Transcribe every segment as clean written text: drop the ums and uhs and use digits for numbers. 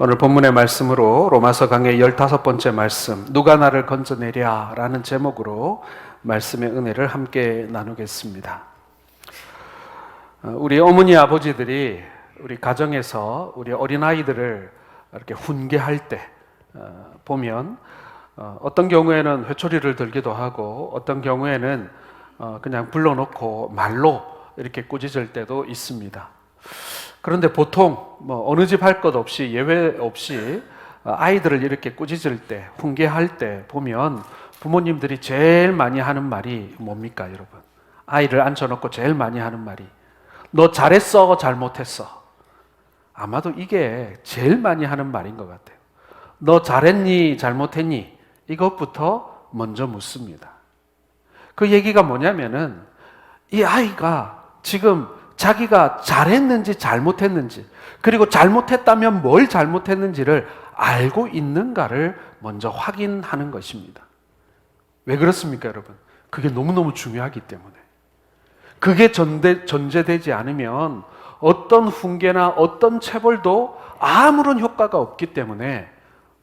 오늘 본문의 말씀으로 로마서 강의 15번째 말씀, 누가 나를 건져내랴 라는 제목으로 말씀의 은혜를 함께 나누겠습니다. 우리 어머니 아버지들이 우리 가정에서 우리 어린아이들을 이렇게 훈계할 때 보면 어떤 경우에는 회초리를 들기도 하고 어떤 경우에는 그냥 불러놓고 말로 이렇게 꾸짖을 때도 있습니다. 그런데 보통 어느 집 할 것 없이 예외 없이 아이들을 이렇게 꾸짖을 때, 훈계할 때 보면 부모님들이 제일 많이 하는 말이 뭡니까, 여러분? 아이를 앉혀놓고 제일 많이 하는 말이 너 잘했어, 잘못했어? 아마도 이게 제일 많이 하는 말인 것 같아요. 너 잘했니, 잘못했니? 이것부터 먼저 묻습니다. 그 얘기가 뭐냐면은 이 아이가 지금 자기가 잘했는지 잘못했는지, 그리고 잘못했다면 뭘 잘못했는지를 알고 있는가를 먼저 확인하는 것입니다. 왜 그렇습니까, 여러분? 그게 너무너무 중요하기 때문에. 그게 전제되지 않으면 어떤 훈계나 어떤 체벌도 아무런 효과가 없기 때문에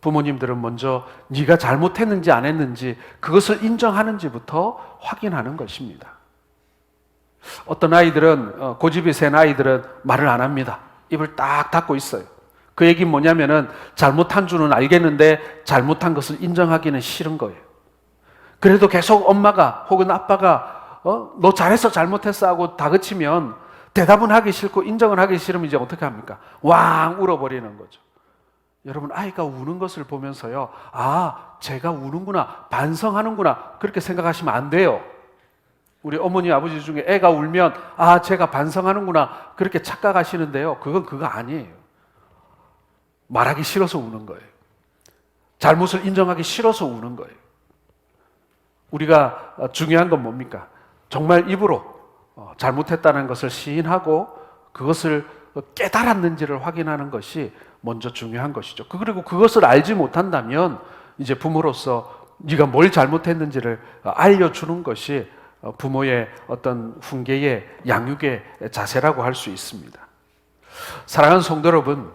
부모님들은 먼저 네가 잘못했는지 안 했는지 그것을 인정하는지부터 확인하는 것입니다. 어떤 아이들은, 고집이 센 아이들은 말을 안 합니다. 입을 딱 닫고 있어요. 그 얘기는 뭐냐면은 잘못한 줄은 알겠는데 잘못한 것을 인정하기는 싫은 거예요. 그래도 계속 엄마가 혹은 아빠가 너 잘했어 잘못했어 하고 다그치면 대답은 하기 싫고 인정을 하기 싫으면 이제 어떻게 합니까? 왕 울어버리는 거죠. 여러분, 아이가 우는 것을 보면서요, 아, 제가 우는구나, 반성하는구나, 그렇게 생각하시면 안 돼요. 우리 어머니 아버지 중에 애가 울면 아, 제가 반성하는구나, 그렇게 착각하시는데요, 그건 그거 아니에요. 말하기 싫어서 우는 거예요. 잘못을 인정하기 싫어서 우는 거예요. 우리가 중요한 건 뭡니까? 정말 입으로 잘못했다는 것을 시인하고 그것을 깨달았는지를 확인하는 것이 먼저 중요한 것이죠. 그리고 그것을 알지 못한다면 이제 부모로서 네가 뭘 잘못했는지를 알려주는 것이 부모의 어떤 훈계의 양육의 자세라고 할 수 있습니다. 사랑하는 성도 여러분,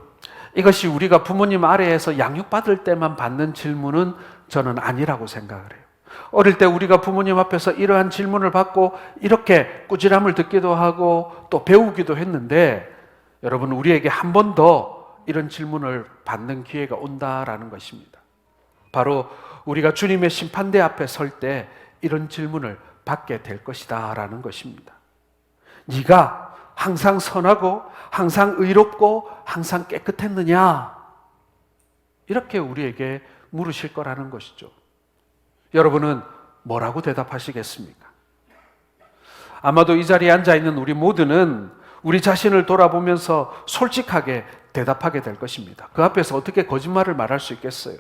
이것이 우리가 부모님 아래에서 양육받을 때만 받는 질문은 저는 아니라고 생각을 해요. 어릴 때 우리가 부모님 앞에서 이러한 질문을 받고 이렇게 꾸지람을 듣기도 하고 또 배우기도 했는데, 여러분, 우리에게 한 번 더 이런 질문을 받는 기회가 온다라는 것입니다. 바로 우리가 주님의 심판대 앞에 설 때 이런 질문을 받게 될 것이다 라는 것입니다. 네가 항상 선하고 항상 의롭고 항상 깨끗했느냐? 이렇게 우리에게 물으실 거라는 것이죠. 여러분은 뭐라고 대답하시겠습니까? 아마도 이 자리에 앉아있는 우리 모두는 우리 자신을 돌아보면서 솔직하게 대답하게 될 것입니다. 그 앞에서 어떻게 거짓말을 말할 수 있겠어요?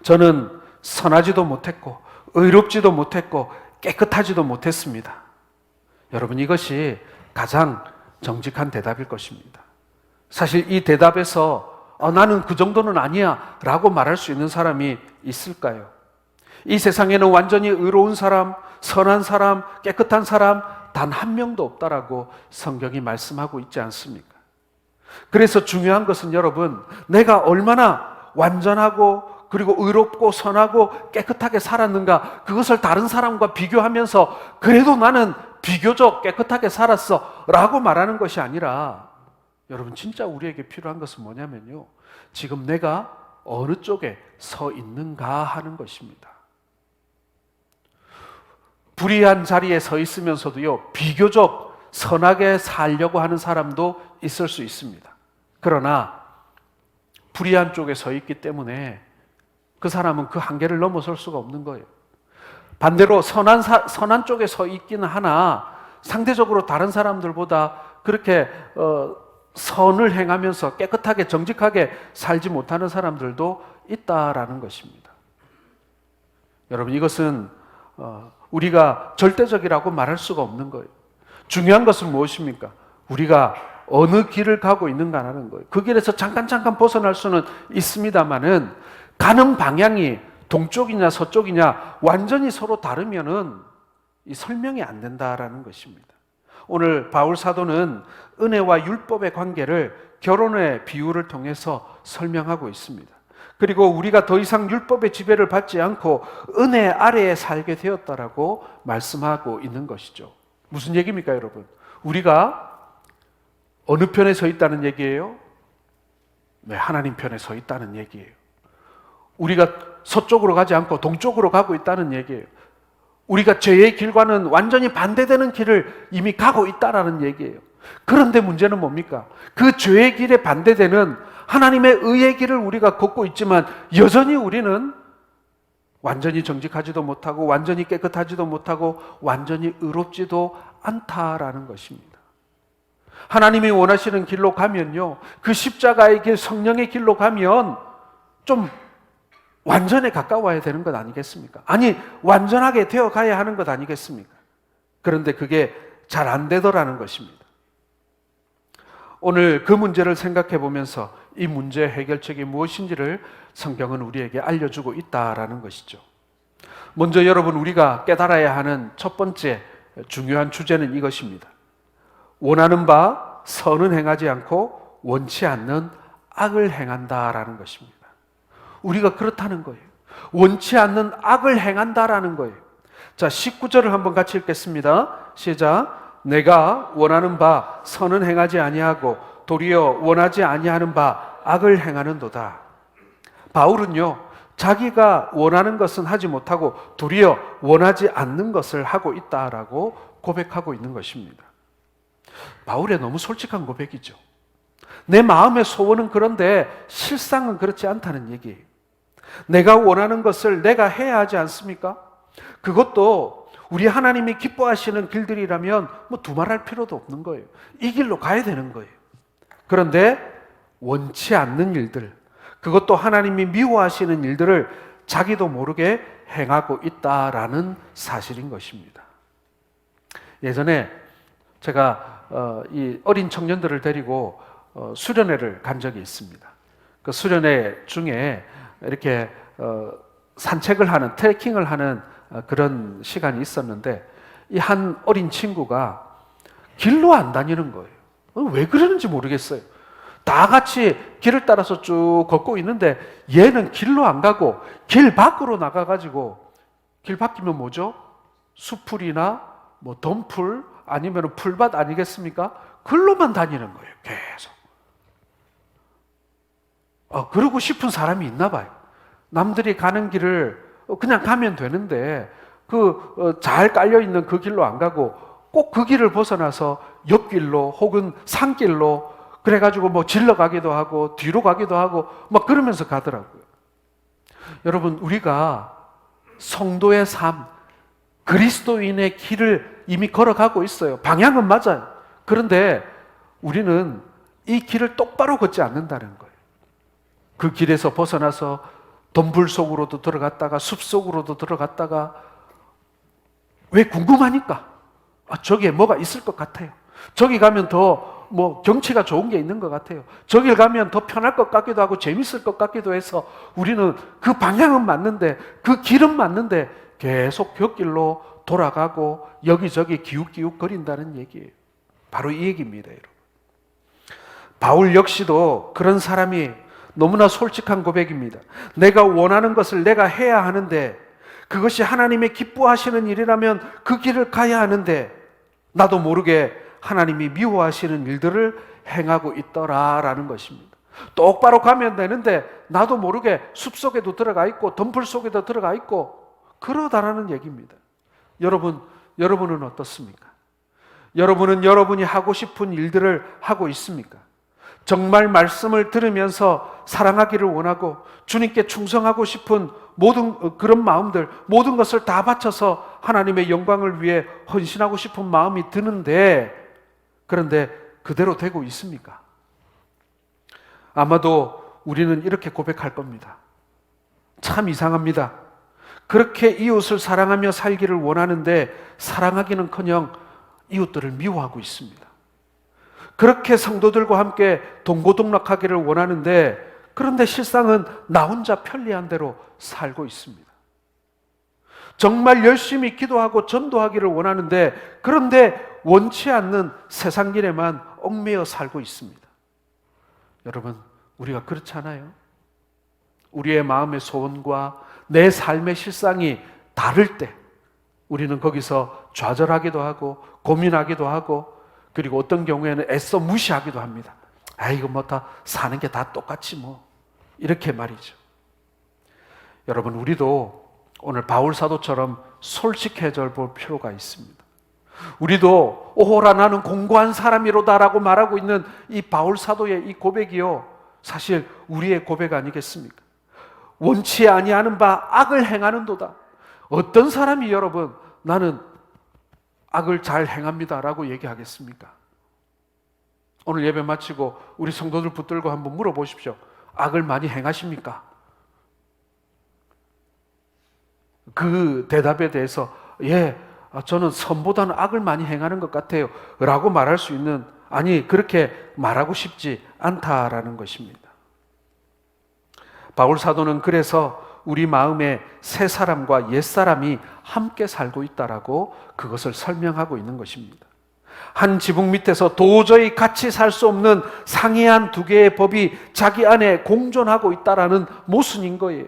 저는 선하지도 못했고 의롭지도 못했고 깨끗하지도 못했습니다. 여러분, 이것이 가장 정직한 대답일 것입니다. 사실 이 대답에서 나는 그 정도는 아니야 라고 말할 수 있는 사람이 있을까요? 이 세상에는 완전히 의로운 사람, 선한 사람, 깨끗한 사람 단 한 명도 없다라고 성경이 말씀하고 있지 않습니까? 그래서 중요한 것은 여러분, 내가 얼마나 완전하고 그리고 의롭고 선하고 깨끗하게 살았는가, 그것을 다른 사람과 비교하면서 그래도 나는 비교적 깨끗하게 살았어 라고 말하는 것이 아니라, 여러분, 진짜 우리에게 필요한 것은 뭐냐면요, 지금 내가 어느 쪽에 서 있는가 하는 것입니다. 불의한 자리에 서 있으면서도요, 비교적 선하게 살려고 하는 사람도 있을 수 있습니다. 그러나 불의한 쪽에 서 있기 때문에 그 사람은 그 한계를 넘어설 수가 없는 거예요. 반대로 선한 쪽에 서 있기는 하나 상대적으로 다른 사람들보다 그렇게 선을 행하면서 깨끗하게 정직하게 살지 못하는 사람들도 있다라는 것입니다. 여러분, 이것은 우리가 절대적이라고 말할 수가 없는 거예요. 중요한 것은 무엇입니까? 우리가 어느 길을 가고 있는가라는 거예요. 그 길에서 잠깐 벗어날 수는 있습니다만은 가는 방향이 동쪽이냐 서쪽이냐 완전히 서로 다르면은 이 설명이 안 된다라는 것입니다. 오늘 바울 사도는 은혜와 율법의 관계를 결혼의 비유를 통해서 설명하고 있습니다. 그리고 우리가 더 이상 율법의 지배를 받지 않고 은혜 아래에 살게 되었다라고 말씀하고 있는 것이죠. 무슨 얘기입니까, 여러분? 우리가 어느 편에 서 있다는 얘기예요? 네, 하나님 편에 서 있다는 얘기예요. 우리가 서쪽으로 가지 않고 동쪽으로 가고 있다는 얘기예요. 우리가 죄의 길과는 완전히 반대되는 길을 이미 가고 있다는 얘기예요. 그런데 문제는 뭡니까? 그 죄의 길에 반대되는 하나님의 의의 길을 우리가 걷고 있지만 여전히 우리는 완전히 정직하지도 못하고 완전히 깨끗하지도 못하고 완전히 의롭지도 않다라는 것입니다. 하나님이 원하시는 길로 가면요, 그 십자가의 길, 성령의 길로 가면 좀 완전에 가까워야 되는 것 아니겠습니까? 아니, 완전하게 되어 가야 하는 것 아니겠습니까? 그런데 그게 잘 안 되더라는 것입니다. 오늘 그 문제를 생각해 보면서 이 문제의 해결책이 무엇인지를 성경은 우리에게 알려주고 있다라는 것이죠. 먼저 여러분, 우리가 깨달아야 하는 첫 번째 중요한 주제는 이것입니다. 원하는 바 선은 행하지 않고 원치 않는 악을 행한다라는 것입니다. 우리가 그렇다는 거예요. 원치 않는 악을 행한다라는 거예요. 자, 19절을 한번 같이 읽겠습니다. 시작. 내가 원하는 바 선은 행하지 아니하고 도리어 원하지 아니하는 바 악을 행하는도다. 바울은요, 자기가 원하는 것은 하지 못하고 도리어 원하지 않는 것을 하고 있다라고 고백하고 있는 것입니다. 바울의 너무 솔직한 고백이죠. 내 마음의 소원은 그런데 실상은 그렇지 않다는 얘기예요. 내가 원하는 것을 내가 해야 하지 않습니까? 그것도 우리 하나님이 기뻐하시는 길들이라면 뭐 두말할 필요도 없는 거예요. 이 길로 가야 되는 거예요. 그런데 원치 않는 일들, 그것도 하나님이 미워하시는 일들을 자기도 모르게 행하고 있다라는 사실인 것입니다. 예전에 제가 이 어린 청년들을 데리고 수련회를 간 적이 있습니다. 그 수련회 중에 이렇게 산책을 하는, 트레킹을 하는 그런 시간이 있었는데 이 한 어린 친구가 길로 안 다니는 거예요. 왜 그러는지 모르겠어요. 다 같이 길을 따라서 쭉 걷고 있는데 얘는 길로 안 가고 길 밖으로 나가가지고, 길 바뀌면 뭐죠? 수풀이나 뭐 덤풀 아니면 풀밭 아니겠습니까? 글로만 다니는 거예요, 계속. 그러고 싶은 사람이 있나 봐요. 남들이 가는 길을 그냥 가면 되는데 잘 깔려있는 그 길로 안 가고 꼭 그 길을 벗어나서 옆길로 혹은 산길로 그래가지고 뭐 질러 가기도 하고 뒤로 가기도 하고 막 그러면서 가더라고요. 여러분, 우리가 성도의 삶, 그리스도인의 길을 이미 걸어가고 있어요. 방향은 맞아요. 그런데 우리는 이 길을 똑바로 걷지 않는다는 거예요. 그 길에서 벗어나서 덤불 속으로도 들어갔다가 숲 속으로도 들어갔다가, 왜? 궁금하니까. 저기에 뭐가 있을 것 같아요. 저기 가면 더 뭐 경치가 좋은 게 있는 것 같아요. 저길 가면 더 편할 것 같기도 하고 재밌을 것 같기도 해서 우리는 그 방향은 맞는데, 그 길은 맞는데 계속 곁길로 돌아가고 여기저기 기웃기웃 거린다는 얘기예요. 바로 이 얘기입니다, 여러분. 바울 역시도 그런 사람이 너무나 솔직한 고백입니다. 내가 원하는 것을 내가 해야 하는데, 그것이 하나님의 기뻐하시는 일이라면 그 길을 가야 하는데 나도 모르게 하나님이 미워하시는 일들을 행하고 있더라라는 것입니다. 똑바로 가면 되는데 나도 모르게 숲속에도 들어가 있고 덤불 속에도 들어가 있고 그러다라는 얘기입니다. 여러분은 어떻습니까? 여러분은 여러분이 하고 싶은 일들을 하고 있습니까? 정말 말씀을 들으면서 사랑하기를 원하고 주님께 충성하고 싶은 모든 그런 마음들, 모든 것을 다 바쳐서 하나님의 영광을 위해 헌신하고 싶은 마음이 드는데, 그런데 그대로 되고 있습니까? 아마도 우리는 이렇게 고백할 겁니다. 참 이상합니다. 그렇게 이웃을 사랑하며 살기를 원하는데 사랑하기는커녕 이웃들을 미워하고 있습니다. 그렇게 성도들과 함께 동고동락하기를 원하는데, 그런데 실상은 나 혼자 편리한 대로 살고 있습니다. 정말 열심히 기도하고 전도하기를 원하는데, 그런데 원치 않는 세상 일에만 얽매여 살고 있습니다. 여러분, 우리가 그렇지 않아요? 우리의 마음의 소원과 내 삶의 실상이 다를 때 우리는 거기서 좌절하기도 하고 고민하기도 하고, 그리고 어떤 경우에는 애써 무시하기도 합니다. 이거 뭐 다 사는 게 다 똑같지 뭐, 이렇게 말이죠. 여러분, 우리도 오늘 바울 사도처럼 솔직해져 볼 필요가 있습니다. 우리도 오호라 나는 공고한 사람이로다라고 말하고 있는 이 바울 사도의 이 고백이요, 사실 우리의 고백 아니겠습니까? 원치 아니하는 바 악을 행하는도다. 어떤 사람이 여러분 나는 악을 잘 행합니다 라고 얘기하겠습니까? 오늘 예배 마치고 우리 성도들 붙들고 한번 물어보십시오. 악을 많이 행하십니까? 그 대답에 대해서 저는 선보다는 악을 많이 행하는 것 같아요 라고 말할 수 있는, 아니 그렇게 말하고 싶지 않다라는 것입니다. 바울 사도는 그래서 우리 마음에 새 사람과 옛 사람이 함께 살고 있다라고 그것을 설명하고 있는 것입니다. 한 지붕 밑에서 도저히 같이 살 수 없는 상이한 두 개의 법이 자기 안에 공존하고 있다라는 모순인 거예요.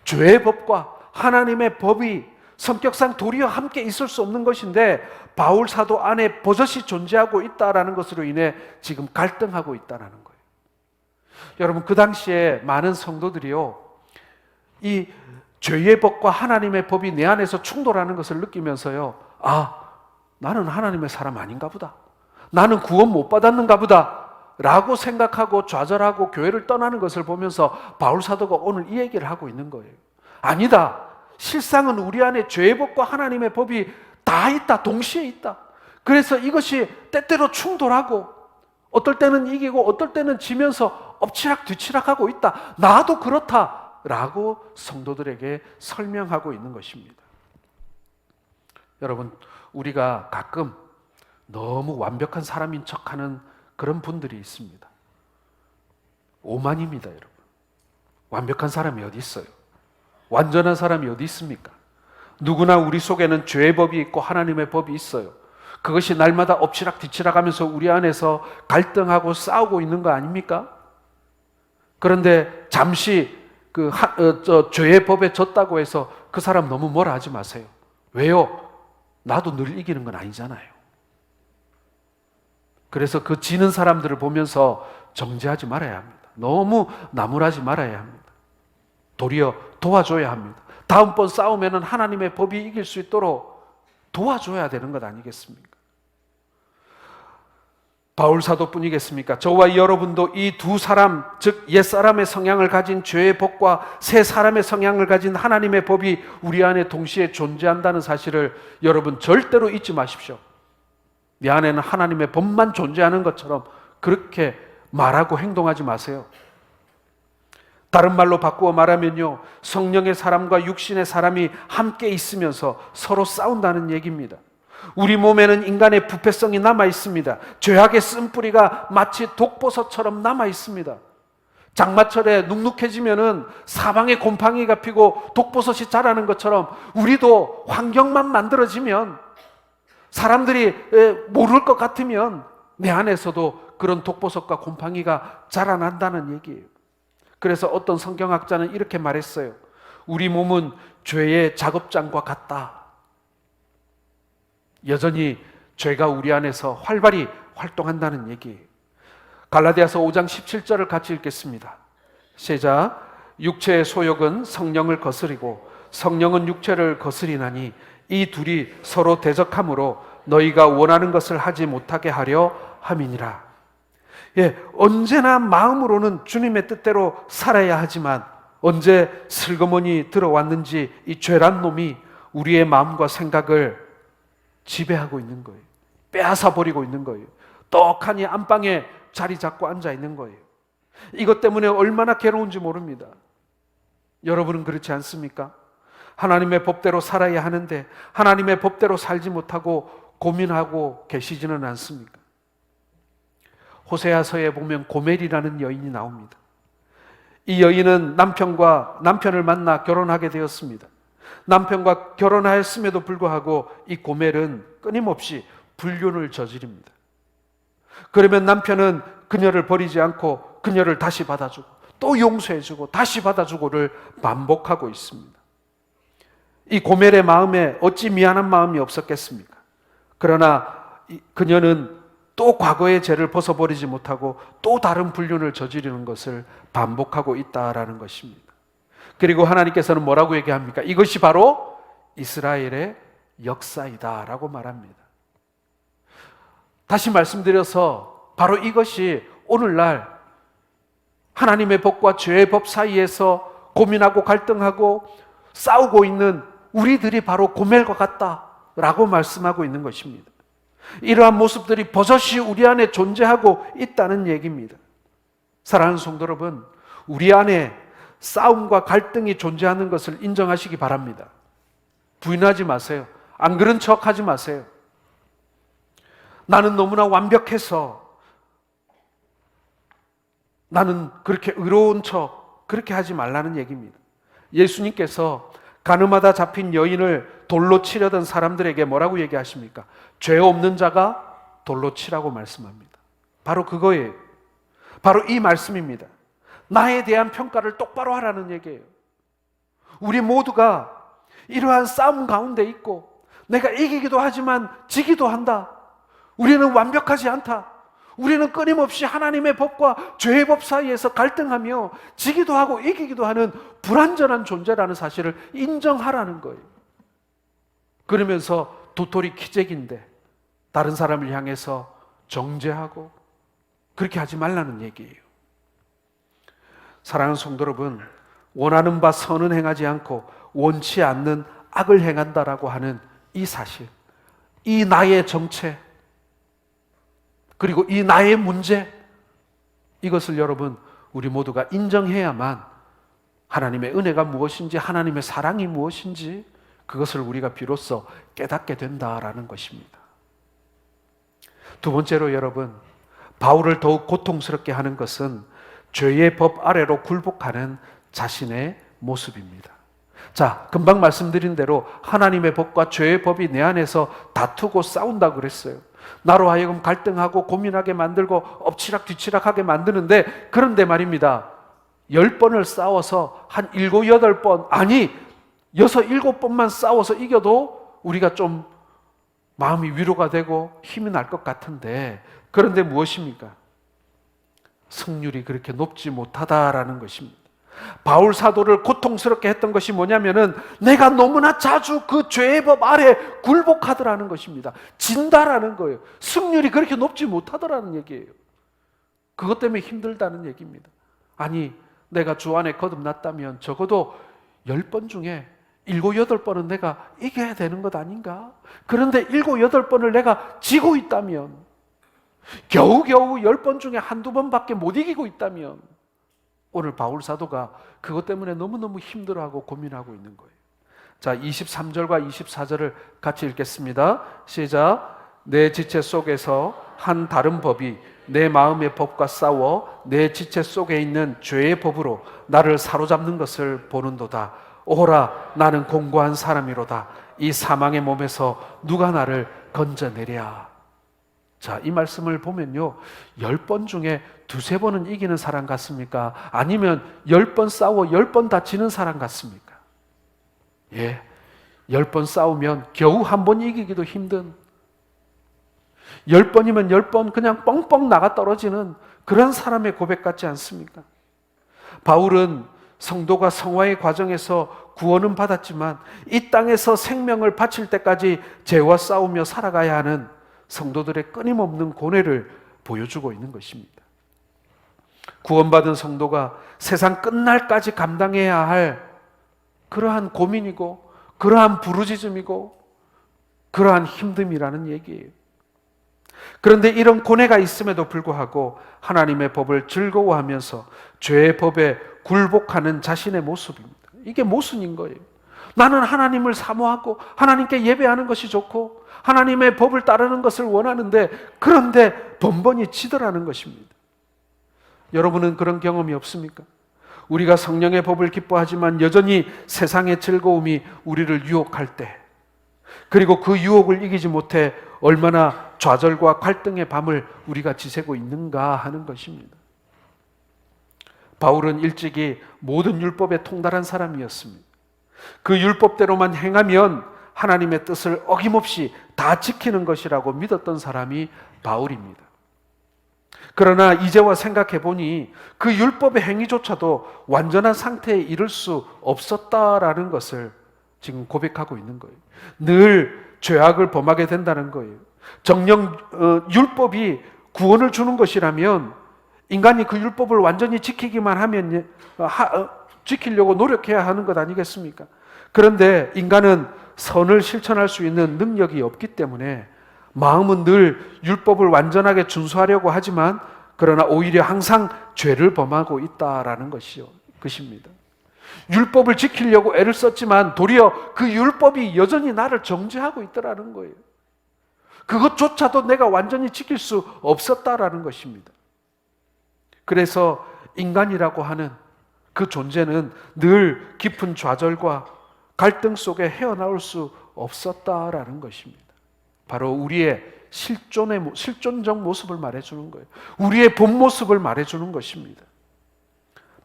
죄의 법과 하나님의 법이 성격상 도리어 함께 있을 수 없는 것인데, 바울 사도 안에 버젓이 존재하고 있다라는 것으로 인해 지금 갈등하고 있다라는 거예요. 여러분, 그 당시에 많은 성도들이요, 이 죄의 법과 하나님의 법이 내 안에서 충돌하는 것을 느끼면서요, 나는 하나님의 사람 아닌가 보다, 나는 구원 못 받았는가 보다 라고 생각하고 좌절하고 교회를 떠나는 것을 보면서 바울 사도가 오늘 이 얘기를 하고 있는 거예요. 아니다, 실상은 우리 안에 죄의 법과 하나님의 법이 다 있다, 동시에 있다. 그래서 이것이 때때로 충돌하고 어떨 때는 이기고 어떨 때는 지면서 엎치락 뒤치락하고 있다, 나도 그렇다 라고 성도들에게 설명하고 있는 것입니다. 여러분, 우리가 가끔 너무 완벽한 사람인 척하는 그런 분들이 있습니다. 오만입니다. 여러분, 완벽한 사람이 어디 있어요? 완전한 사람이 어디 있습니까? 누구나 우리 속에는 죄의 법이 있고 하나님의 법이 있어요. 그것이 날마다 엎치락 뒤치락 하면서 우리 안에서 갈등하고 싸우고 있는 거 아닙니까? 그런데 잠시 죄의 법에 졌다고 해서 그 사람 너무 뭐라 하지 마세요. 왜요? 나도 늘 이기는 건 아니잖아요. 그래서 그 지는 사람들을 보면서 정죄하지 말아야 합니다. 너무 나무라지 말아야 합니다. 도리어 도와줘야 합니다. 다음번 싸우면 하나님의 법이 이길 수 있도록 도와줘야 되는 것 아니겠습니까? 바울 사도뿐이겠습니까? 저와 여러분도 이 두 사람, 즉 옛사람의 성향을 가진 죄의 법과 새 사람의 성향을 가진 하나님의 법이 우리 안에 동시에 존재한다는 사실을 여러분 절대로 잊지 마십시오. 내 안에는 하나님의 법만 존재하는 것처럼 그렇게 말하고 행동하지 마세요. 다른 말로 바꾸어 말하면요, 성령의 사람과 육신의 사람이 함께 있으면서 서로 싸운다는 얘기입니다. 우리 몸에는 인간의 부패성이 남아 있습니다. 죄악의 쓴뿌리가 마치 독버섯처럼 남아 있습니다. 장마철에 눅눅해지면은 사방에 곰팡이가 피고 독버섯이 자라는 것처럼 우리도 환경만 만들어지면, 사람들이 모를 것 같으면 내 안에서도 그런 독버섯과 곰팡이가 자라난다는 얘기예요. 그래서 어떤 성경학자는 이렇게 말했어요. 우리 몸은 죄의 작업장과 같다. 여전히 죄가 우리 안에서 활발히 활동한다는 얘기예요. 갈라디아서 5장 17절을 같이 읽겠습니다. 시작. 육체의 소욕은 성령을 거스리고 성령은 육체를 거스리나니 이 둘이 서로 대적하므로 너희가 원하는 것을 하지 못하게 하려 함이니라. 언제나 마음으로는 주님의 뜻대로 살아야 하지만 언제 슬그머니 들어왔는지 이 죄란 놈이 우리의 마음과 생각을 지배하고 있는 거예요. 빼앗아 버리고 있는 거예요. 떡하니 안방에 자리 잡고 앉아 있는 거예요. 이것 때문에 얼마나 괴로운지 모릅니다. 여러분은 그렇지 않습니까? 하나님의 법대로 살아야 하는데 하나님의 법대로 살지 못하고 고민하고 계시지는 않습니까? 호세아서에 보면 고멜이라는 여인이 나옵니다. 이 여인은 남편을 만나 결혼하게 되었습니다. 남편과 결혼하였음에도 불구하고 이 고멜은 끊임없이 불륜을 저지릅니다. 그러면 남편은 그녀를 버리지 않고 그녀를 다시 받아주고 또 용서해주고 다시 받아주고를 반복하고 있습니다. 이 고멜의 마음에 어찌 미안한 마음이 없었겠습니까? 그러나 그녀는 또 과거의 죄를 벗어버리지 못하고 또 다른 불륜을 저지르는 것을 반복하고 있다라는 것입니다. 그리고 하나님께서는 뭐라고 얘기합니까? 이것이 바로 이스라엘의 역사이다 라고 말합니다. 다시 말씀드려서 바로 이것이 오늘날 하나님의 법과 죄의 법 사이에서 고민하고 갈등하고 싸우고 있는 우리들이 바로 고멜과 같다라고 말씀하고 있는 것입니다. 이러한 모습들이 버젓이 우리 안에 존재하고 있다는 얘기입니다. 사랑하는 성도 여러분, 우리 안에 싸움과 갈등이 존재하는 것을 인정하시기 바랍니다. 부인하지 마세요. 안 그런 척 하지 마세요. 나는 너무나 완벽해서 나는 그렇게 의로운 척 그렇게 하지 말라는 얘기입니다. 예수님께서 가늠하다 잡힌 여인을 돌로 치려던 사람들에게 뭐라고 얘기하십니까? 죄 없는 자가 돌로 치라고 말씀합니다. 바로 그거예요. 바로 이 말씀입니다. 나에 대한 평가를 똑바로 하라는 얘기예요. 우리 모두가 이러한 싸움 가운데 있고 내가 이기기도 하지만 지기도 한다. 우리는 완벽하지 않다. 우리는 끊임없이 하나님의 법과 죄의 법 사이에서 갈등하며 지기도 하고 이기기도 하는 불완전한 존재라는 사실을 인정하라는 거예요. 그러면서 도토리 키재기인데 다른 사람을 향해서 정죄하고 그렇게 하지 말라는 얘기예요. 사랑하는 성도 여러분, 원하는 바 선은 행하지 않고 원치 않는 악을 행한다라고 하는 이 사실, 이 나의 정체, 그리고 이 나의 문제, 이것을 여러분 우리 모두가 인정해야만 하나님의 은혜가 무엇인지, 하나님의 사랑이 무엇인지 그것을 우리가 비로소 깨닫게 된다라는 것입니다. 두 번째로 여러분, 바울을 더욱 고통스럽게 하는 것은 죄의 법 아래로 굴복하는 자신의 모습입니다. 자, 금방 말씀드린 대로 하나님의 법과 죄의 법이 내 안에서 다투고 싸운다고 그랬어요. 나로 하여금 갈등하고 고민하게 만들고 엎치락 뒤치락하게 만드는데, 그런데 말입니다, 10번을 싸워서 한 7, 8번, 아니 6, 7번만 싸워서 이겨도 우리가 좀 마음이 위로가 되고 힘이 날 것 같은데, 그런데 무엇입니까? 승률이 그렇게 높지 못하다라는 것입니다. 바울 사도를 고통스럽게 했던 것이 뭐냐면은 내가 너무나 자주 그 죄의 법 아래 굴복하더라는 것입니다. 진다라는 거예요. 승률이 그렇게 높지 못하더라는 얘기예요. 그것 때문에 힘들다는 얘기입니다. 아니, 내가 주 안에 거듭났다면 적어도 10번 중에 7, 8번은 내가 이겨야 되는 것 아닌가? 그런데 7, 8번을 내가 지고 있다면, 겨우겨우 10번 중에 한두 번밖에 못 이기고 있다면, 오늘 바울 사도가 그것 때문에 너무너무 힘들어하고 고민하고 있는 거예요. 자, 23절과 24절을 같이 읽겠습니다. 시작. 내 지체 속에서 한 다른 법이 내 마음의 법과 싸워 내 지체 속에 있는 죄의 법으로 나를 사로잡는 것을 보는도다. 오호라, 나는 공고한 사람이로다. 이 사망의 몸에서 누가 나를 건져내랴. 자, 이 말씀을 보면요, 10번 중에 2, 3번은 이기는 사람 같습니까? 아니면 10번 싸워 10번 다 지는 사람 같습니까? 예, 10번 싸우면 겨우 한 번 이기기도 힘든, 10번이면 10번 그냥 뻥뻥 나가 떨어지는 그런 사람의 고백 같지 않습니까? 바울은 성도가 성화의 과정에서 구원은 받았지만 이 땅에서 생명을 바칠 때까지 죄와 싸우며 살아가야 하는 성도들의 끊임없는 고뇌를 보여주고 있는 것입니다. 구원받은 성도가 세상 끝날까지 감당해야 할 그러한 고민이고 그러한 부르짖음이고 그러한 힘듦이라는 얘기예요. 그런데 이런 고뇌가 있음에도 불구하고 하나님의 법을 즐거워하면서 죄의 법에 굴복하는 자신의 모습입니다. 이게 모순인 거예요. 나는 하나님을 사모하고 하나님께 예배하는 것이 좋고 하나님의 법을 따르는 것을 원하는데, 그런데 번번이 지더라는 것입니다. 여러분은 그런 경험이 없습니까? 우리가 성령의 법을 기뻐하지만 여전히 세상의 즐거움이 우리를 유혹할 때, 그리고 그 유혹을 이기지 못해 얼마나 좌절과 갈등의 밤을 우리가 지새고 있는가 하는 것입니다. 바울은 일찍이 모든 율법에 통달한 사람이었습니다. 그 율법대로만 행하면 하나님의 뜻을 어김없이 다 지키는 것이라고 믿었던 사람이 바울입니다. 그러나 이제와 생각해 보니 그 율법의 행위조차도 완전한 상태에 이를 수 없었다라는 것을 지금 고백하고 있는 거예요. 늘 죄악을 범하게 된다는 거예요. 정녕 율법이 구원을 주는 것이라면 인간이 그 율법을 완전히 지키기만 하면 지키려고 노력해야 하는 것 아니겠습니까? 그런데 인간은 선을 실천할 수 있는 능력이 없기 때문에 마음은 늘 율법을 완전하게 준수하려고 하지만 그러나 오히려 항상 죄를 범하고 있다라는 것입니다. 율법을 지키려고 애를 썼지만 도리어 그 율법이 여전히 나를 정죄하고 있더라는 거예요. 그것조차도 내가 완전히 지킬 수 없었다라는 것입니다. 그래서 인간이라고 하는 그 존재는 늘 깊은 좌절과 갈등 속에 헤어나올 수 없었다라는 것입니다. 바로 우리의 실존적 모습을 말해주는 거예요. 우리의 본 모습을 말해주는 것입니다.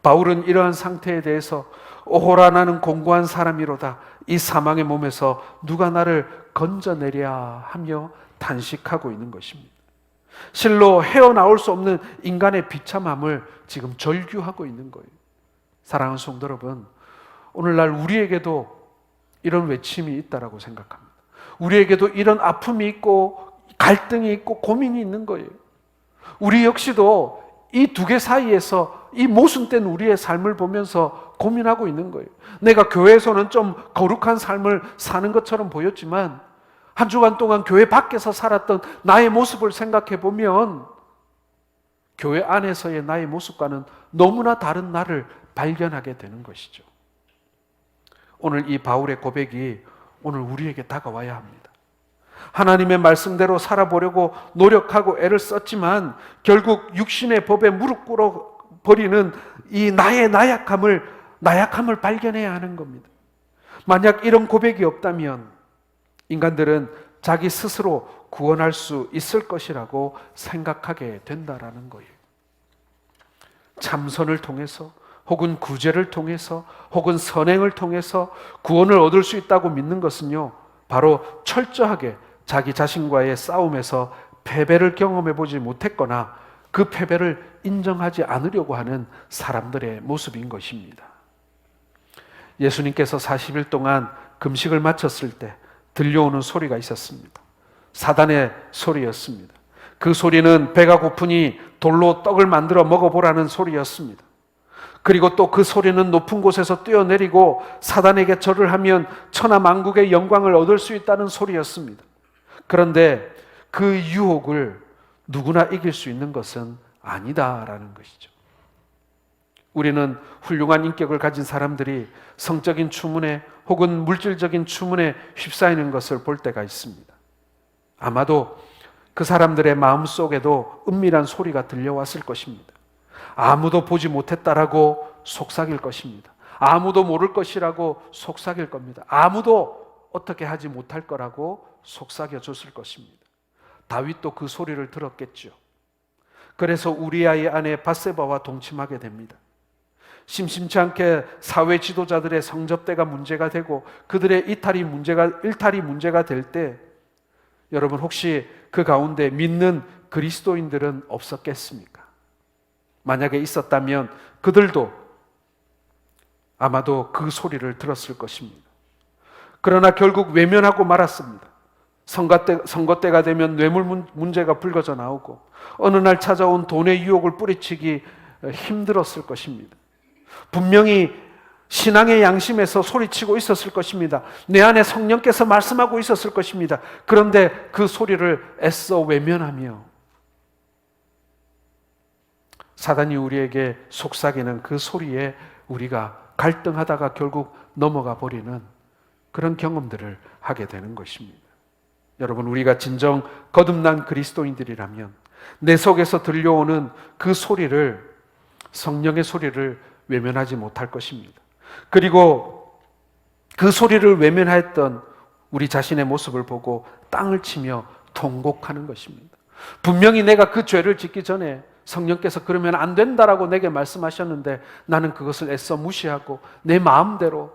바울은 이러한 상태에 대해서 오호라 나는 공고한 사람이로다. 이 사망의 몸에서 누가 나를 건져내랴 하며 단식하고 있는 것입니다. 실로 헤어나올 수 없는 인간의 비참함을 지금 절규하고 있는 거예요. 사랑하는 성도 여러분, 오늘날 우리에게도 이런 외침이 있다라고 생각합니다. 우리에게도 이런 아픔이 있고 갈등이 있고 고민이 있는 거예요. 우리 역시도 이 두 개 사이에서 이 모순된 우리의 삶을 보면서 고민하고 있는 거예요. 내가 교회에서는 좀 거룩한 삶을 사는 것처럼 보였지만 한 주간 동안 교회 밖에서 살았던 나의 모습을 생각해 보면 교회 안에서의 나의 모습과는 너무나 다른 나를 발견하게 되는 것이죠. 오늘 이 바울의 고백이 오늘 우리에게 다가와야 합니다. 하나님의 말씀대로 살아보려고 노력하고 애를 썼지만 결국 육신의 법에 무릎 꿇어 버리는 이 나의 나약함을 발견해야 하는 겁니다. 만약 이런 고백이 없다면 인간들은 자기 스스로 구원할 수 있을 것이라고 생각하게 된다라는 거예요. 참선을 통해서 혹은 구제를 통해서 혹은 선행을 통해서 구원을 얻을 수 있다고 믿는 것은요, 바로 철저하게 자기 자신과의 싸움에서 패배를 경험해 보지 못했거나 그 패배를 인정하지 않으려고 하는 사람들의 모습인 것입니다. 예수님께서 40일 동안 금식을 마쳤을 때 들려오는 소리가 있었습니다. 사단의 소리였습니다. 그 소리는 배가 고프니 돌로 떡을 만들어 먹어보라는 소리였습니다. 그리고 또 그 소리는 높은 곳에서 뛰어내리고 사단에게 절을 하면 천하만국의 영광을 얻을 수 있다는 소리였습니다. 그런데 그 유혹을 누구나 이길 수 있는 것은 아니다라는 것이죠. 우리는 훌륭한 인격을 가진 사람들이 성적인 추문에 혹은 물질적인 추문에 휩싸이는 것을 볼 때가 있습니다. 아마도 그 사람들의 마음속에도 은밀한 소리가 들려왔을 것입니다. 아무도 보지 못했다라고 속삭일 것입니다. 아무도 모를 것이라고 속삭일 겁니다. 아무도 어떻게 하지 못할 거라고 속삭여 줬을 것입니다. 다윗도 그 소리를 들었겠죠. 그래서 우리아의 아내 밧세바와 동침하게 됩니다. 심심치 않게 사회 지도자들의 성접대가 문제가 되고 그들의 일탈이 문제가 될 때 여러분 혹시 그 가운데 믿는 그리스도인들은 없었겠습니까? 만약에 있었다면 그들도 아마도 그 소리를 들었을 것입니다. 그러나 결국 외면하고 말았습니다. 선거 때가 되면 뇌물 문제가 불거져 나오고 어느 날 찾아온 돈의 유혹을 뿌리치기 힘들었을 것입니다. 분명히 신앙의 양심에서 소리치고 있었을 것입니다. 내 안에 성령께서 말씀하고 있었을 것입니다. 그런데 그 소리를 애써 외면하며 사단이 우리에게 속삭이는 그 소리에 우리가 갈등하다가 결국 넘어가 버리는 그런 경험들을 하게 되는 것입니다. 여러분, 우리가 진정 거듭난 그리스도인들이라면 내 속에서 들려오는 그 소리를, 성령의 소리를 외면하지 못할 것입니다. 그리고 그 소리를 외면했던 우리 자신의 모습을 보고 땅을 치며 통곡하는 것입니다. 분명히 내가 그 죄를 짓기 전에 성령께서 그러면 안 된다라고 내게 말씀하셨는데 나는 그것을 애써 무시하고 내 마음대로,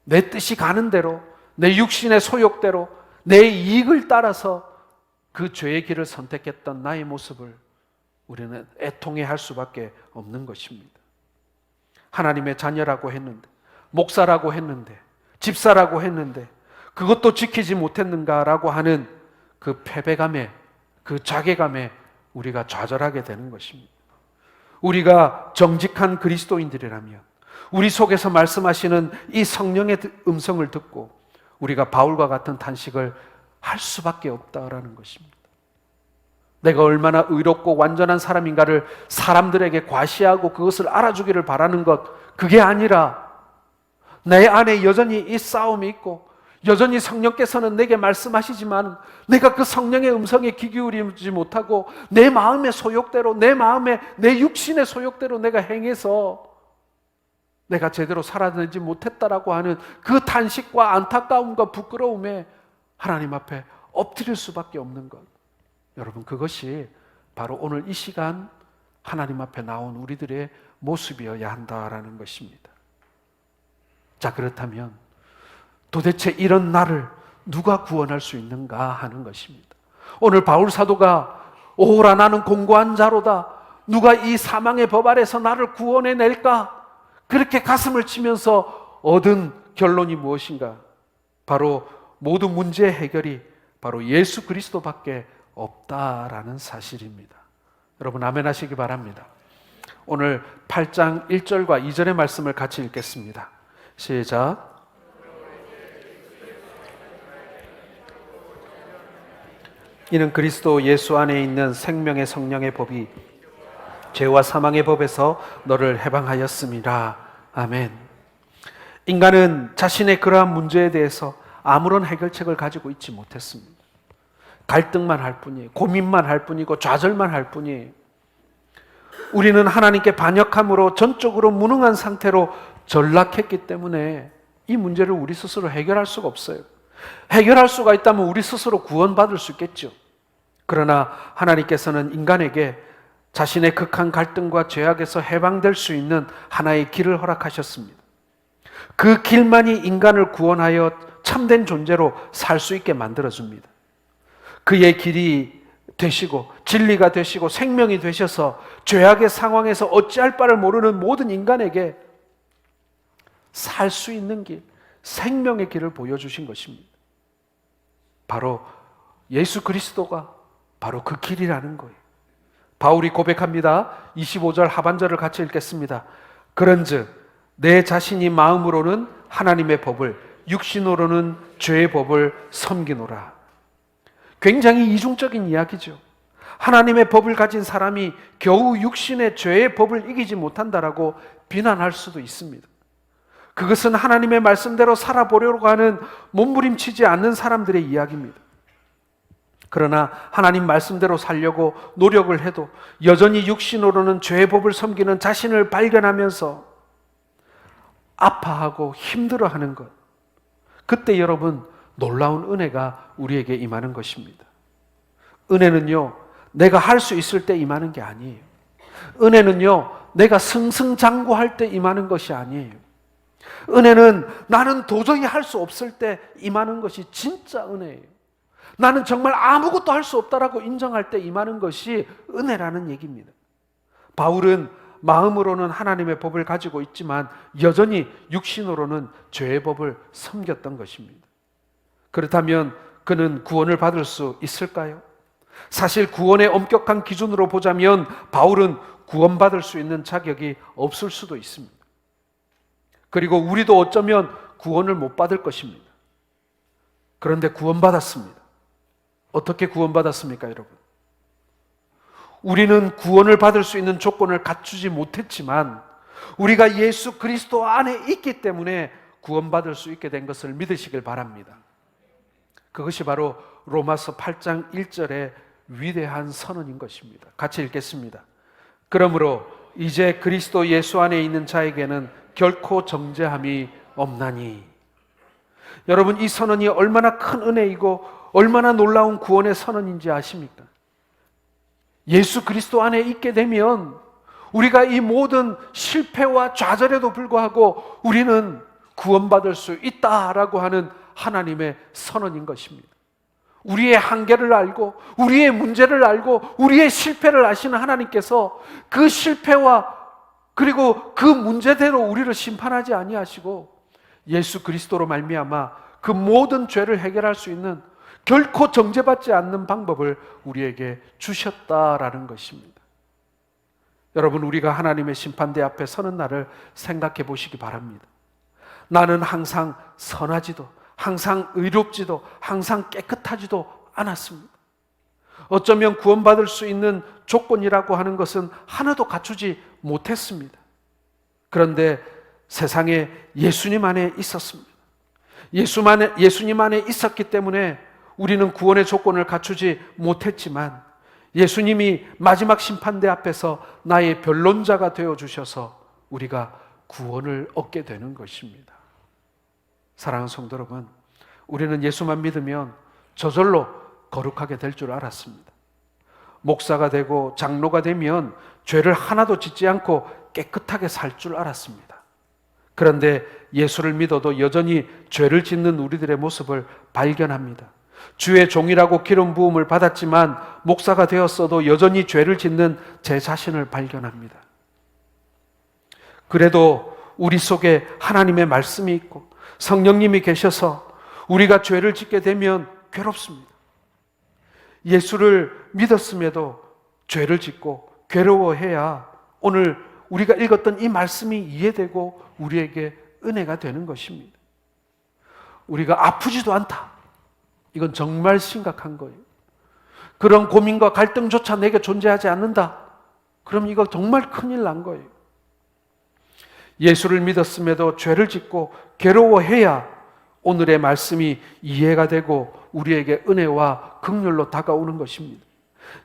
내 뜻이 가는 대로, 내 육신의 소욕대로, 내 이익을 따라서 그 죄의 길을 선택했던 나의 모습을 우리는 애통해할 수밖에 없는 것입니다. 하나님의 자녀라고 했는데, 목사라고 했는데, 집사라고 했는데 그것도 지키지 못했는가라고 하는 그 패배감에, 그 자괴감에 우리가 좌절하게 되는 것입니다. 우리가 정직한 그리스도인들이라면 우리 속에서 말씀하시는 이 성령의 음성을 듣고 우리가 바울과 같은 탄식을 할 수밖에 없다라는 것입니다. 내가 얼마나 의롭고 완전한 사람인가를 사람들에게 과시하고 그것을 알아주기를 바라는 것, 그게 아니라 내 안에 여전히 이 싸움이 있고 여전히 성령께서는 내게 말씀하시지만 내가 그 성령의 음성에 귀 기울이지 못하고 내 마음의 소욕대로, 내 육신의 소욕대로 내가 행해서 내가 제대로 살아내지 못했다라고 하는 그 탄식과 안타까움과 부끄러움에 하나님 앞에 엎드릴 수밖에 없는 것. 여러분, 그것이 바로 오늘 이 시간 하나님 앞에 나온 우리들의 모습이어야 한다라는 것입니다. 자, 그렇다면 도대체 이런 나를 누가 구원할 수 있는가 하는 것입니다. 오늘 바울 사도가 오라 나는 공고한 자로다, 누가 이 사망의 법 아래서 나를 구원해낼까, 그렇게 가슴을 치면서 얻은 결론이 무엇인가? 바로 모든 문제의 해결이 바로 예수 그리스도밖에 없다라는 사실입니다. 여러분 아멘 하시기 바랍니다. 오늘 8장 1절과 2절의 말씀을 같이 읽겠습니다. 시작. 이는 그리스도 예수 안에 있는 생명의 성령의 법이 죄와 사망의 법에서 너를 해방하였음이라. 아멘. 인간은 자신의 그러한 문제에 대해서 아무런 해결책을 가지고 있지 못했습니다. 갈등만 할 뿐이에요. 고민만 할 뿐이고 좌절만 할 뿐이에요. 우리는 하나님께 반역함으로 전적으로 무능한 상태로 전락했기 때문에 이 문제를 우리 스스로 해결할 수가 없어요. 해결할 수가 있다면 우리 스스로 구원받을 수 있겠죠. 그러나 하나님께서는 인간에게 자신의 극한 갈등과 죄악에서 해방될 수 있는 하나의 길을 허락하셨습니다. 그 길만이 인간을 구원하여 참된 존재로 살 수 있게 만들어줍니다. 그의 길이 되시고 진리가 되시고 생명이 되셔서 죄악의 상황에서 어찌할 바를 모르는 모든 인간에게 살 수 있는 길, 생명의 길을 보여주신 것입니다. 바로 예수 그리스도가 바로 그 길이라는 거예요. 바울이 고백합니다. 25절 하반절을 같이 읽겠습니다. 그런즉 내 자신이 마음으로는 하나님의 법을, 육신으로는 죄의 법을 섬기노라. 굉장히 이중적인 이야기죠. 하나님의 법을 가진 사람이 겨우 육신의 죄의 법을 이기지 못한다라고 비난할 수도 있습니다. 그것은 하나님의 말씀대로 살아보려고 하는 몸부림치지 않는 사람들의 이야기입니다. 그러나 하나님 말씀대로 살려고 노력을 해도 여전히 육신으로는 죄의 법을 섬기는 자신을 발견하면서 아파하고 힘들어하는 것, 그때 여러분 놀라운 은혜가 우리에게 임하는 것입니다. 은혜는요, 내가 할 수 있을 때 임하는 게 아니에요. 은혜는요, 내가 승승장구할 때 임하는 것이 아니에요. 은혜는 나는 도저히 할 수 없을 때 임하는 것이 진짜 은혜예요. 나는 정말 아무것도 할 수 없다라고 인정할 때 임하는 것이 은혜라는 얘기입니다. 바울은 마음으로는 하나님의 법을 가지고 있지만 여전히 육신으로는 죄의 법을 섬겼던 것입니다. 그렇다면 그는 구원을 받을 수 있을까요? 사실 구원의 엄격한 기준으로 보자면 바울은 구원받을 수 있는 자격이 없을 수도 있습니다. 그리고 우리도 어쩌면 구원을 못 받을 것입니다. 그런데 구원받았습니다. 어떻게 구원받았습니까, 여러분? 우리는 구원을 받을 수 있는 조건을 갖추지 못했지만 우리가 예수 그리스도 안에 있기 때문에 구원받을 수 있게 된 것을 믿으시길 바랍니다. 그것이 바로 로마서 8장 1절의 위대한 선언인 것입니다. 같이 읽겠습니다. 그러므로 이제 그리스도 예수 안에 있는 자에게는 결코 정죄함이 없나니. 여러분, 이 선언이 얼마나 큰 은혜이고 얼마나 놀라운 구원의 선언인지 아십니까? 예수 그리스도 안에 있게 되면 우리가 이 모든 실패와 좌절에도 불구하고 우리는 구원받을 수 있다라고 하는 하나님의 선언인 것입니다. 우리의 한계를 알고 우리의 문제를 알고 우리의 실패를 아시는 하나님께서 그 실패와 그리고 그 문제대로 우리를 심판하지 아니하시고 예수 그리스도로 말미암아 그 모든 죄를 해결할 수 있는 결코 정죄받지 않는 방법을 우리에게 주셨다라는 것입니다. 여러분, 우리가 하나님의 심판대 앞에 서는 날을 생각해 보시기 바랍니다. 나는 항상 선하지도 항상 의롭지도 항상 깨끗하지도 않았습니다. 어쩌면 구원받을 수 있는 조건이라고 하는 것은 하나도 갖추지 못했습니다. 그런데 세상에 예수님 안에 있었습니다. 예수님 안에 있었기 때문에 우리는 구원의 조건을 갖추지 못했지만 예수님이 마지막 심판대 앞에서 나의 변론자가 되어주셔서 우리가 구원을 얻게 되는 것입니다. 사랑하는 성도 여러분, 우리는 예수만 믿으면 저절로 거룩하게 될 줄 알았습니다. 목사가 되고 장로가 되면 죄를 하나도 짓지 않고 깨끗하게 살 줄 알았습니다. 그런데 예수를 믿어도 여전히 죄를 짓는 우리들의 모습을 발견합니다. 주의 종이라고 기름 부음을 받았지만 목사가 되었어도 여전히 죄를 짓는 제 자신을 발견합니다. 그래도 우리 속에 하나님의 말씀이 있고 성령님이 계셔서 우리가 죄를 짓게 되면 괴롭습니다. 예수를 믿었음에도 죄를 짓고 괴로워해야 오늘 우리가 읽었던 이 말씀이 이해되고 우리에게 은혜가 되는 것입니다. 우리가 아프지도 않다. 이건 정말 심각한 거예요. 그런 고민과 갈등조차 내게 존재하지 않는다. 그럼 이거 정말 큰일 난 거예요. 예수를 믿었음에도 죄를 짓고 괴로워해야 오늘의 말씀이 이해가 되고 우리에게 은혜와 긍휼로 다가오는 것입니다.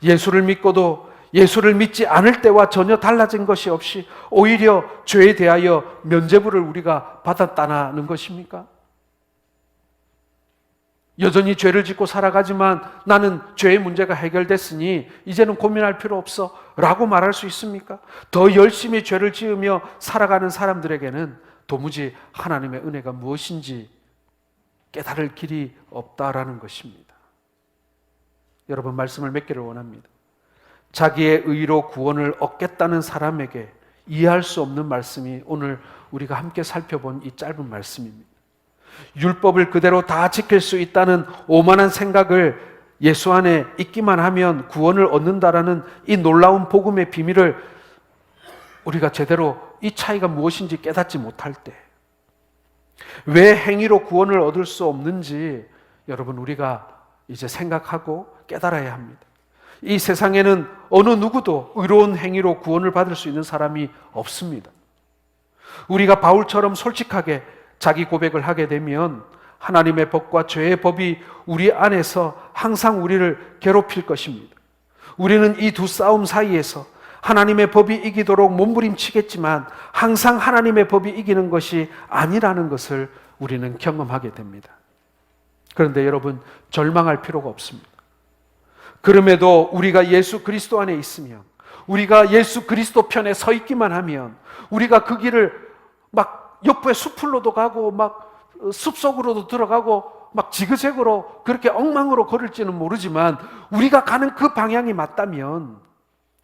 예수를 믿고도 예수를 믿지 않을 때와 전혀 달라진 것이 없이 오히려 죄에 대하여 면죄부를 우리가 받았다는 것입니까? 여전히 죄를 짓고 살아가지만 나는 죄의 문제가 해결됐으니 이제는 고민할 필요 없어 라고 말할 수 있습니까? 더 열심히 죄를 지으며 살아가는 사람들에게는 도무지 하나님의 은혜가 무엇인지 깨달을 길이 없다라는 것입니다. 여러분, 말씀을 맺기를 원합니다. 자기의 의로 구원을 얻겠다는 사람에게 이해할 수 없는 말씀이 오늘 우리가 함께 살펴본 이 짧은 말씀입니다. 율법을 그대로 다 지킬 수 있다는 오만한 생각을 예수 안에 있기만 하면 구원을 얻는다라는 이 놀라운 복음의 비밀을 우리가 제대로 이 차이가 무엇인지 깨닫지 못할 때, 왜 행위로 구원을 얻을 수 없는지 여러분 우리가 이제 생각하고 깨달아야 합니다. 이 세상에는 어느 누구도 의로운 행위로 구원을 받을 수 있는 사람이 없습니다. 우리가 바울처럼 솔직하게 자기 고백을 하게 되면 하나님의 법과 죄의 법이 우리 안에서 항상 우리를 괴롭힐 것입니다. 우리는 이 두 싸움 사이에서 하나님의 법이 이기도록 몸부림치겠지만 항상 하나님의 법이 이기는 것이 아니라는 것을 우리는 경험하게 됩니다. 그런데 여러분, 절망할 필요가 없습니다. 그럼에도 우리가 예수 그리스도 안에 있으면, 우리가 예수 그리스도 편에 서 있기만 하면, 우리가 그 길을 막 옆에 숲으로도 가고 막 숲속으로도 들어가고 막 지그재그로 그렇게 엉망으로 걸을지는 모르지만 우리가 가는 그 방향이 맞다면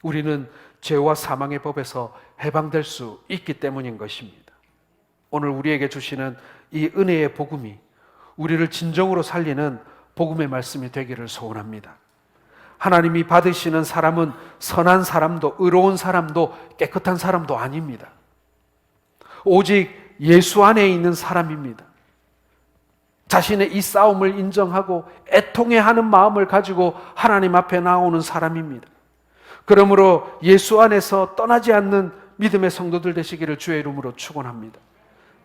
우리는 죄와 사망의 법에서 해방될 수 있기 때문인 것입니다. 오늘 우리에게 주시는 이 은혜의 복음이 우리를 진정으로 살리는 복음의 말씀이 되기를 소원합니다. 하나님이 받으시는 사람은 선한 사람도 의로운 사람도 깨끗한 사람도 아닙니다. 오직 예수 안에 있는 사람입니다. 자신의 이 싸움을 인정하고 애통해하는 마음을 가지고 하나님 앞에 나오는 사람입니다. 그러므로 예수 안에서 떠나지 않는 믿음의 성도들 되시기를 주의 이름으로 축원합니다.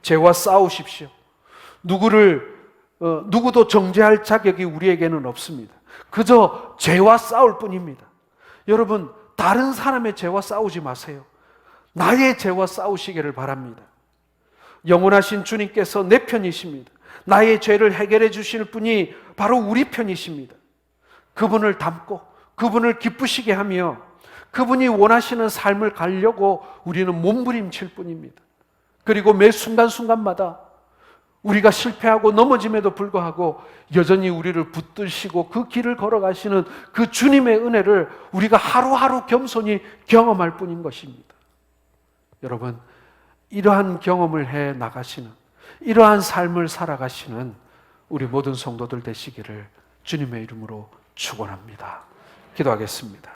죄와 싸우십시오. 누구도 정죄할 자격이 우리에게는 없습니다. 그저 죄와 싸울 뿐입니다. 여러분, 다른 사람의 죄와 싸우지 마세요. 나의 죄와 싸우시기를 바랍니다. 영원하신 주님께서 내 편이십니다. 나의 죄를 해결해 주실 분이 바로 우리 편이십니다. 그분을 닮고 그분을 기쁘시게 하며 그분이 원하시는 삶을 가려고 우리는 몸부림칠 뿐입니다. 그리고 매 순간순간마다 우리가 실패하고 넘어짐에도 불구하고 여전히 우리를 붙드시고 그 길을 걸어가시는 그 주님의 은혜를 우리가 하루하루 겸손히 경험할 뿐인 것입니다. 여러분, 이러한 경험을 해 나가시는, 이러한 삶을 살아가시는 우리 모든 성도들 되시기를 주님의 이름으로 축원합니다. 기도하겠습니다.